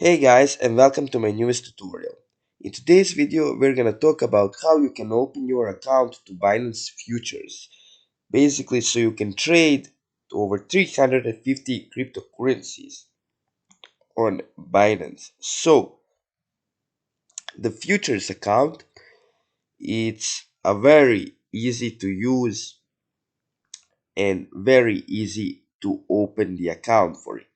Hey guys, and welcome to my newest tutorial. In today's video we're gonna talk about how you can open your account to Binance futures. Basically so you can trade over 350 cryptocurrencies on Binance. So the futures account, it's a very easy to use and very easy to open the account for it.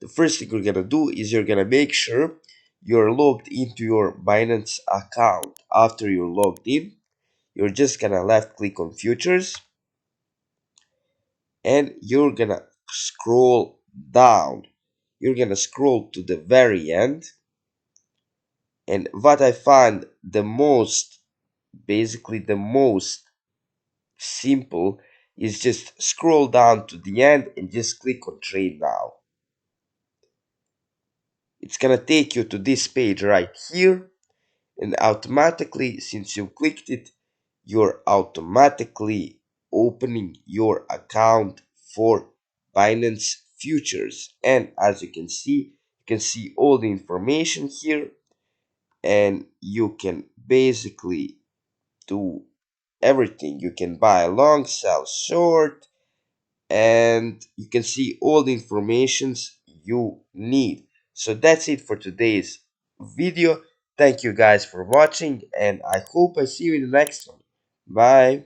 The first thing you're gonna do is you're gonna make sure you're logged into your Binance account. After you're logged in, you're just gonna left click on futures and you're gonna scroll down. You're gonna scroll to the very end, and what I find the most simple is just scroll down to the end and just click on trade now. It's gonna take you to this page right here, and automatically, since you clicked it, you're automatically opening your account for Binance futures. And as you can see all the information here, and you can basically do everything. You can buy long, sell short, and you can see all the informations you need. So that's it for today's video. Thank you guys for watching, and I hope I see you in the next one. Bye.